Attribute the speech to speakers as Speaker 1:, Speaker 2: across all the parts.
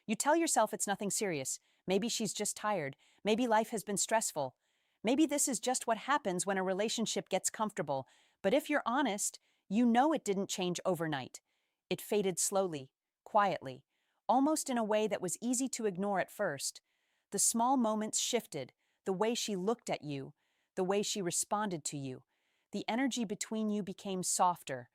Speaker 1: You tell yourself it's nothing serious. Maybe she's just tired. Maybe life has been stressful. Maybe this is just what happens when a relationship gets comfortable. But if you're honest, you know it didn't change overnight. It faded slowly, quietly, almost in a way that was easy to ignore at first. The small moments shifted, the way she looked at you, the way she responded to you. The energy between you became softer,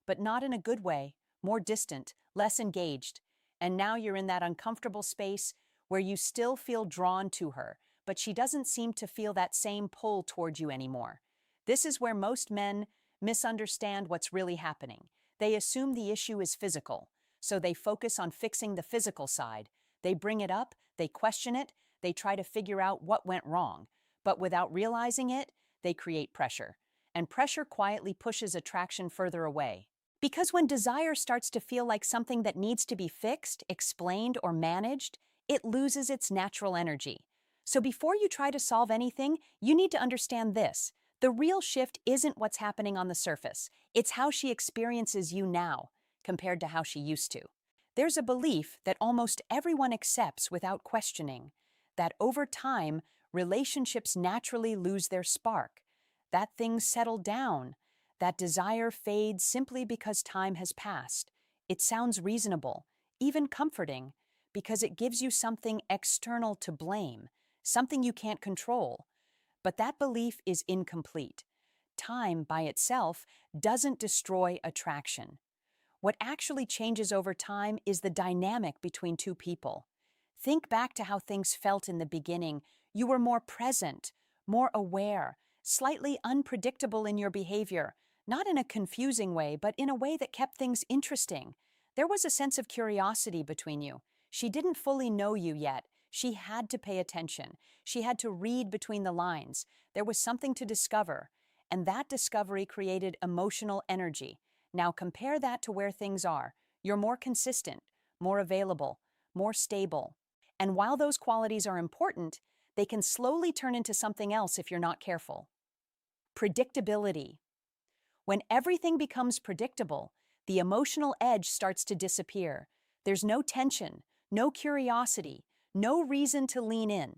Speaker 1: but not in a good way, more distant, less engaged. And now you're in that uncomfortable space where you still feel drawn to her, but she doesn't seem to feel that same pull toward you anymore. This is where most men misunderstand what's really happening. They assume the issue is physical, so they focus on fixing the physical side. They bring it up, they question it, they try to figure out what went wrong. But without realizing it, they create pressure. And pressure quietly pushes attraction further away. Because when desire starts to feel like something that needs to be fixed, explained, or managed, it loses its natural energy. So before you try to solve anything, you need to understand this. The real shift isn't what's happening on the surface. It's how she experiences you now, compared to how she used to. There's a belief that almost everyone accepts without questioning, that over time, relationships naturally lose their spark, that things settle down, that desire fades simply because time has passed. It sounds reasonable, even comforting, because it gives you something external to blame, something you can't control. But that belief is incomplete. Time, by itself, doesn't destroy attraction. What actually changes over time is the dynamic between two people. Think back to how things felt in the beginning. You were more present, more aware, slightly unpredictable in your behavior, not in a confusing way, but in a way that kept things interesting. There was a sense of curiosity between you. She didn't fully know you yet. She had to pay attention. She had to read between the lines. There was something to discover, and that discovery created emotional energy. Now compare that to where things are. You're more consistent, more available, more stable. And while those qualities are important, they can slowly turn into something else if you're not careful. Predictability. When everything becomes predictable, the emotional edge starts to disappear. There's no tension, no curiosity, no reason to lean in.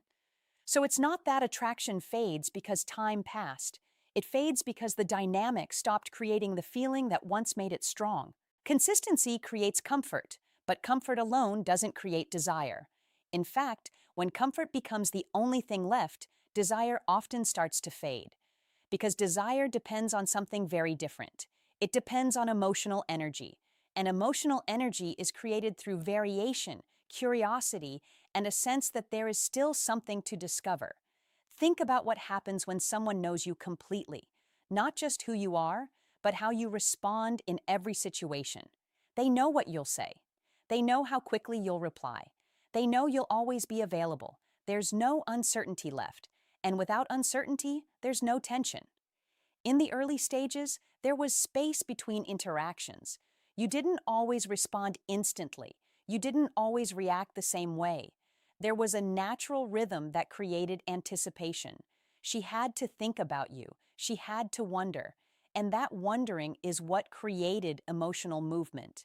Speaker 1: So it's not that attraction fades because time passed. It fades because the dynamic stopped creating the feeling that once made it strong. Consistency creates comfort, but comfort alone doesn't create desire. In fact, when comfort becomes the only thing left, desire often starts to fade. Because desire depends on something very different. It depends on emotional energy. And emotional energy is created through variation, curiosity, and a sense that there is still something to discover. Think about what happens when someone knows you completely, not just who you are, but how you respond in every situation. They know what you'll say. They know how quickly you'll reply. They know you'll always be available. There's no uncertainty left. And without uncertainty, there's no tension. In the early stages, there was space between interactions. You didn't always respond instantly. You didn't always react the same way. There was a natural rhythm that created anticipation. She had to think about you. She had to wonder. And that wondering is what created emotional movement.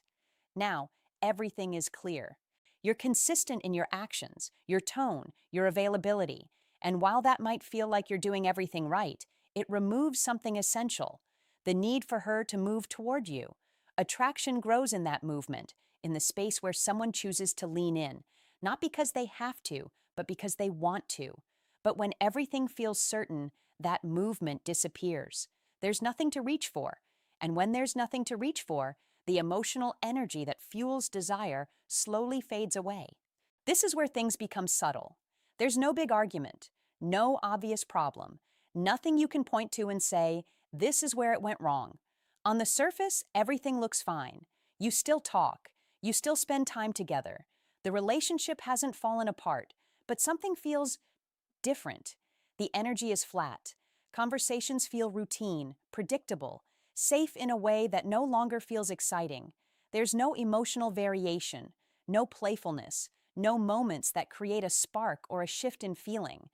Speaker 1: Now, everything is clear. You're consistent in your actions, your tone, your availability. And while that might feel like you're doing everything right, it removes something essential, the need for her to move toward you. Attraction grows in that movement, in the space where someone chooses to lean in, not because they have to, but because they want to. But when everything feels certain, that movement disappears. There's nothing to reach for. And when there's nothing to reach for, the emotional energy that fuels desire slowly fades away. This is where things become subtle. There's no big argument, no obvious problem, nothing you can point to and say, this is where it went wrong. On the surface, everything looks fine. You still talk. You still spend time together. The relationship hasn't fallen apart, but something feels different. The energy is flat. Conversations feel routine, predictable, safe in a way that no longer feels exciting. There's no emotional variation, no playfulness, no moments that create a spark or a shift in feeling.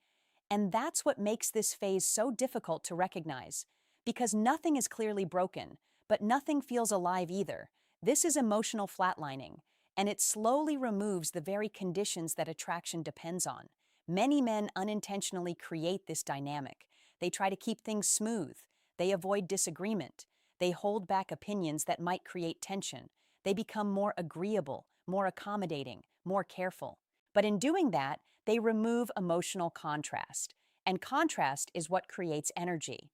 Speaker 1: And that's what makes this phase so difficult to recognize. Because nothing is clearly broken, but nothing feels alive either. This is emotional flatlining. and it slowly removes the very conditions that attraction depends on. Many men unintentionally create this dynamic. They try to keep things smooth. They avoid disagreement. They hold back opinions that might create tension. They become more agreeable, more accommodating, more careful. But in doing that, they remove emotional contrast. And contrast is what creates energy.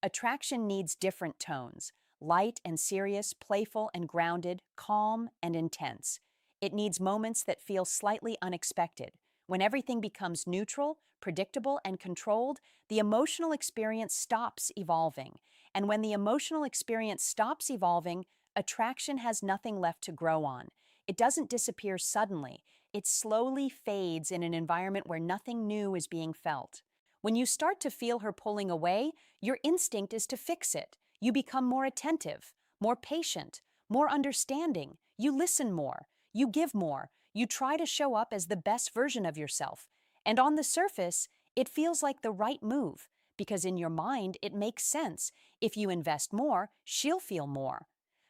Speaker 1: Attraction needs different tones: light and serious, playful and grounded, calm and intense. It needs moments that feel slightly unexpected. When everything becomes neutral, predictable, and controlled, the emotional experience stops evolving. And when the emotional experience stops evolving, attraction has nothing left to grow on. It doesn't disappear suddenly. It slowly fades in an environment where nothing new is being felt. When you start to feel her pulling away, your instinct is to fix it. You become more attentive, more patient, more understanding. You listen more. You give more. You try to show up as the best version of yourself. And on the surface, it feels like the right move, because in your mind, it makes sense. If you invest more, she'll feel more.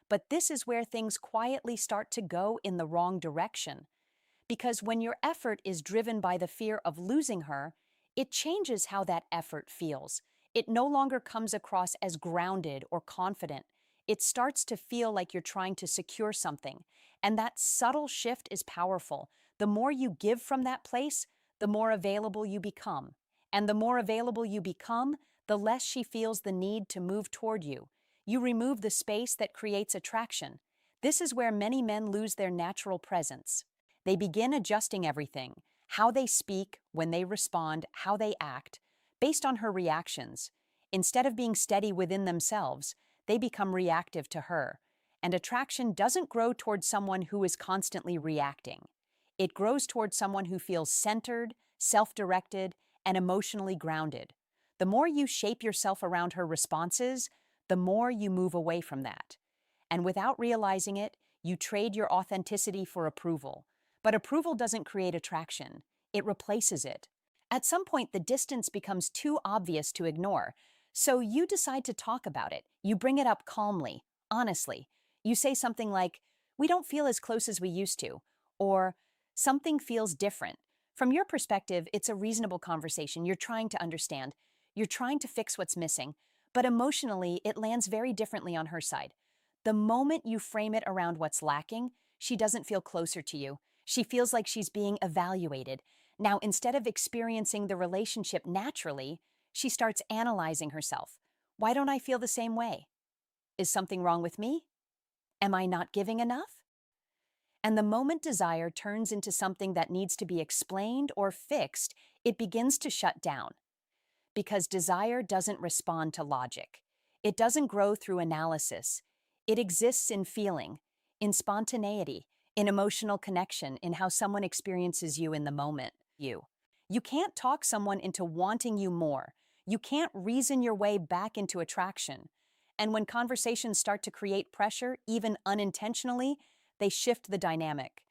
Speaker 1: But this is where things quietly start to go in the wrong direction. Because when your effort is driven by the fear of losing her, it changes how that effort feels. It no longer comes across as grounded or confident. It starts to feel like you're trying to secure something. And that subtle shift is powerful. The more you give from that place, the more available you become. And the more available you become, the less she feels the need to move toward you. You remove the space that creates attraction. This is where many men lose their natural presence. They begin adjusting everything: how they speak, when they respond, how they act, based on her reactions. Instead of being steady within themselves, they become reactive to her. And attraction doesn't grow towards someone who is constantly reacting. It grows towards someone who feels centered, self-directed, and emotionally grounded. The more you shape yourself around her responses, the more you move away from that. And without realizing it, you trade your authenticity for approval. But approval doesn't create attraction. It replaces it. At some point, the distance becomes too obvious to ignore. So you decide to talk about it. You bring it up calmly, honestly. You say something like, "We don't feel as close as we used to," or "Something feels different." From your perspective, it's a reasonable conversation. You're trying to understand. You're trying to fix what's missing. But emotionally, it lands very differently on her side. The moment you frame it around what's lacking, she doesn't feel closer to you. She feels like she's being evaluated. Now, instead of experiencing the relationship naturally, she starts analyzing herself. Why don't I feel the same way? Is something wrong with me? Am I not giving enough? And the moment desire turns into something that needs to be explained or fixed, it begins to shut down. Because desire doesn't respond to logic. It doesn't grow through analysis. It exists in feeling, in spontaneity, in emotional connection, in how someone experiences you in the moment. You can't talk someone into wanting you more. You can't reason your way back into attraction. And when conversations start to create pressure, even unintentionally, they shift the dynamic.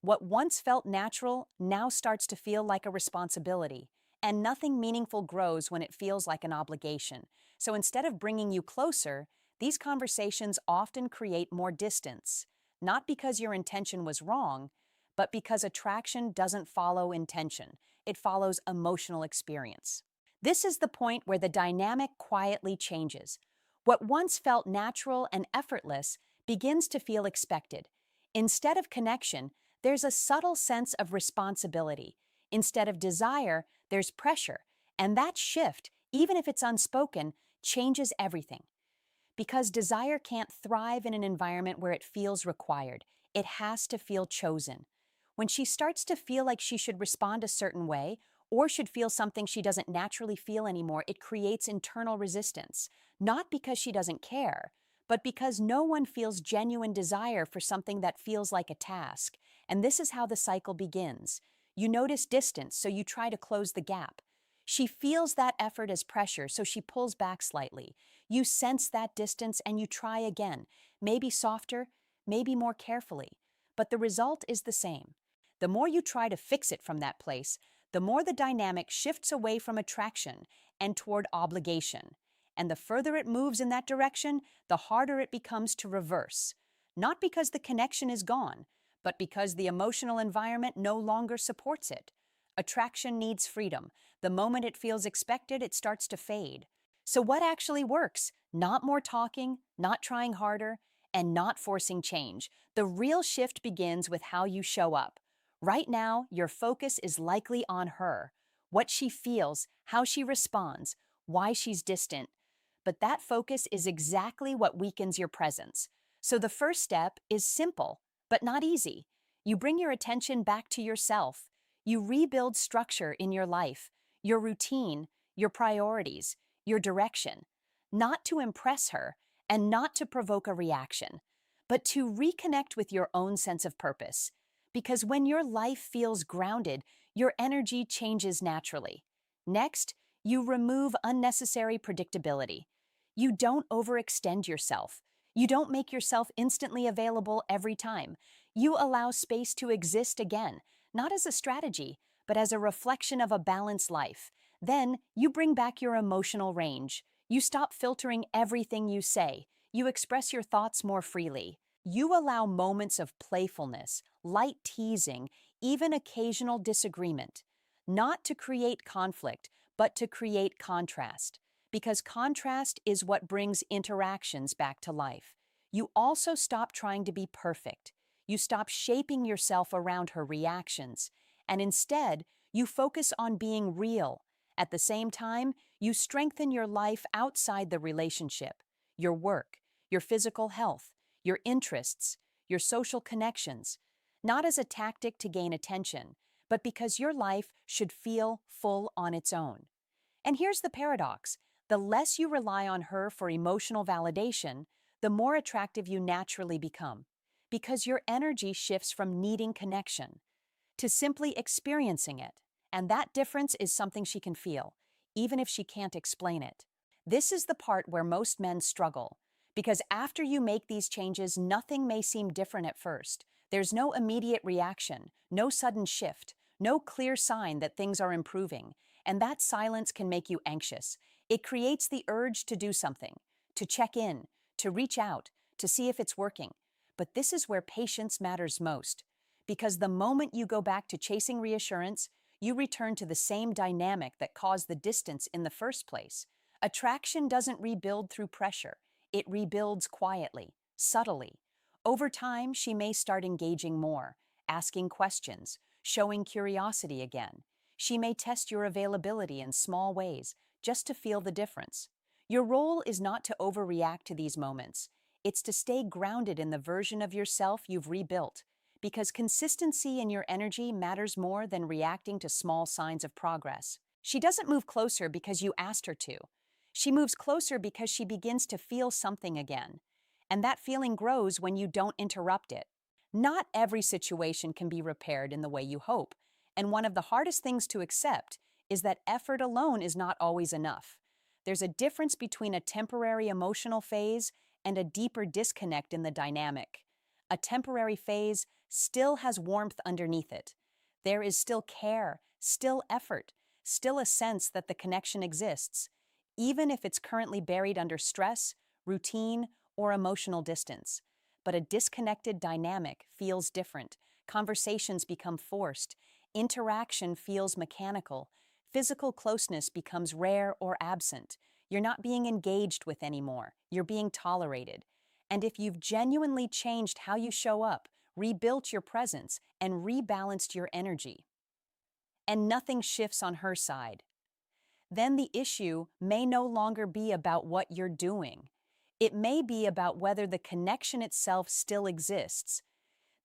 Speaker 1: What once felt natural now starts to feel like a responsibility. And nothing meaningful grows when it feels like an obligation. So instead of bringing you closer, these conversations often create more distance. Not because your intention was wrong, but because attraction doesn't follow intention. It follows emotional experience. This is the point where the dynamic quietly changes. What once felt natural and effortless begins to feel expected. Instead of connection, there's a subtle sense of responsibility. Instead of desire, there's pressure. And that shift, even if it's unspoken, changes everything. Because desire can't thrive in an environment where it feels required. It has to feel chosen. When she starts to feel like she should respond a certain way, or should feel something she doesn't naturally feel anymore, it creates internal resistance. Not because she doesn't care, but because no one feels genuine desire for something that feels like a task. And this is how the cycle begins. You notice distance, so you try to close the gap. She feels that effort as pressure, so she pulls back slightly. You sense that distance and you try again, maybe softer, maybe more carefully. But the result is the same. The more you try to fix it from that place, the more the dynamic shifts away from attraction and toward obligation. And the further it moves in that direction, the harder it becomes to reverse. Not because the connection is gone, but because the emotional environment no longer supports it. Attraction needs freedom. The moment it feels expected, it starts to fade. So, what actually works? Not more talking, not trying harder, and not forcing change. The real shift begins with how you show up. Right now, your focus is likely on her, what she feels, how she responds, why she's distant. But that focus is exactly what weakens your presence. So the first step is simple, but not easy. You bring your attention back to yourself. You rebuild structure in your life, your routine, your priorities, your direction. Not to impress her and not to provoke a reaction, but to reconnect with your own sense of purpose. Because when your life feels grounded, your energy changes naturally. Next, you remove unnecessary predictability. You don't overextend yourself. You don't make yourself instantly available every time. You allow space to exist again, not as a strategy, but as a reflection of a balanced life. Then, you bring back your emotional range. You stop filtering everything you say. You express your thoughts more freely. You allow moments of playfulness, light teasing, even occasional disagreement, not to create conflict, but to create contrast, because contrast is what brings interactions back to life. You also stop trying to be perfect. You stop shaping yourself around her reactions, and instead, you focus on being real. At the same time, you strengthen your life outside the relationship, your work, your physical health, your interests, your social connections, not as a tactic to gain attention, but because your life should feel full on its own. And here's the paradox: the less you rely on her for emotional validation, the more attractive you naturally become, because your energy shifts from needing connection to simply experiencing it. And that difference is something she can feel, even if she can't explain it. This is the part where most men struggle, because after you make these changes, nothing may seem different at first. There's no immediate reaction, no sudden shift, no clear sign that things are improving, and that silence can make you anxious. It creates the urge to do something, to check in, to reach out, to see if it's working. But this is where patience matters most, because the moment you go back to chasing reassurance, you return to the same dynamic that caused the distance in the first place. Attraction doesn't rebuild through pressure. It rebuilds quietly, subtly. Over time, she may start engaging more, asking questions, showing curiosity again. She may test your availability in small ways, just to feel the difference. Your role is not to overreact to these moments. It's to stay grounded in the version of yourself you've rebuilt, because consistency in your energy matters more than reacting to small signs of progress. She doesn't move closer because you asked her to. She moves closer because she begins to feel something again, and that feeling grows when you don't interrupt it. Not every situation can be repaired in the way you hope, and one of the hardest things to accept is that effort alone is not always enough. There's a difference between a temporary emotional phase and a deeper disconnect in the dynamic. A temporary phase still has warmth underneath it. There is still care, still effort, still a sense that the connection exists, even if it's currently buried under stress, routine, or emotional distance. But a disconnected dynamic feels different. Conversations become forced. Interaction feels mechanical. Physical closeness becomes rare or absent. You're not being engaged with anymore. You're being tolerated. And if you've genuinely changed how you show up, rebuilt your presence, and rebalanced your energy, and nothing shifts on her side, then the issue may no longer be about what you're doing. It may be about whether the connection itself still exists.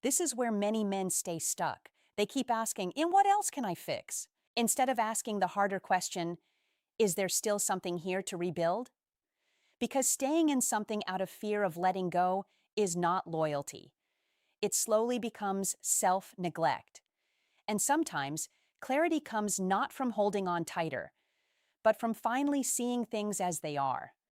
Speaker 1: This is where many men stay stuck. They keep asking, "And what else can I fix?" instead of asking the harder question, "Is there still something here to rebuild?" Because staying in something out of fear of letting go is not loyalty. It slowly becomes self-neglect. And sometimes, clarity comes not from holding on tighter, but from finally seeing things as they are.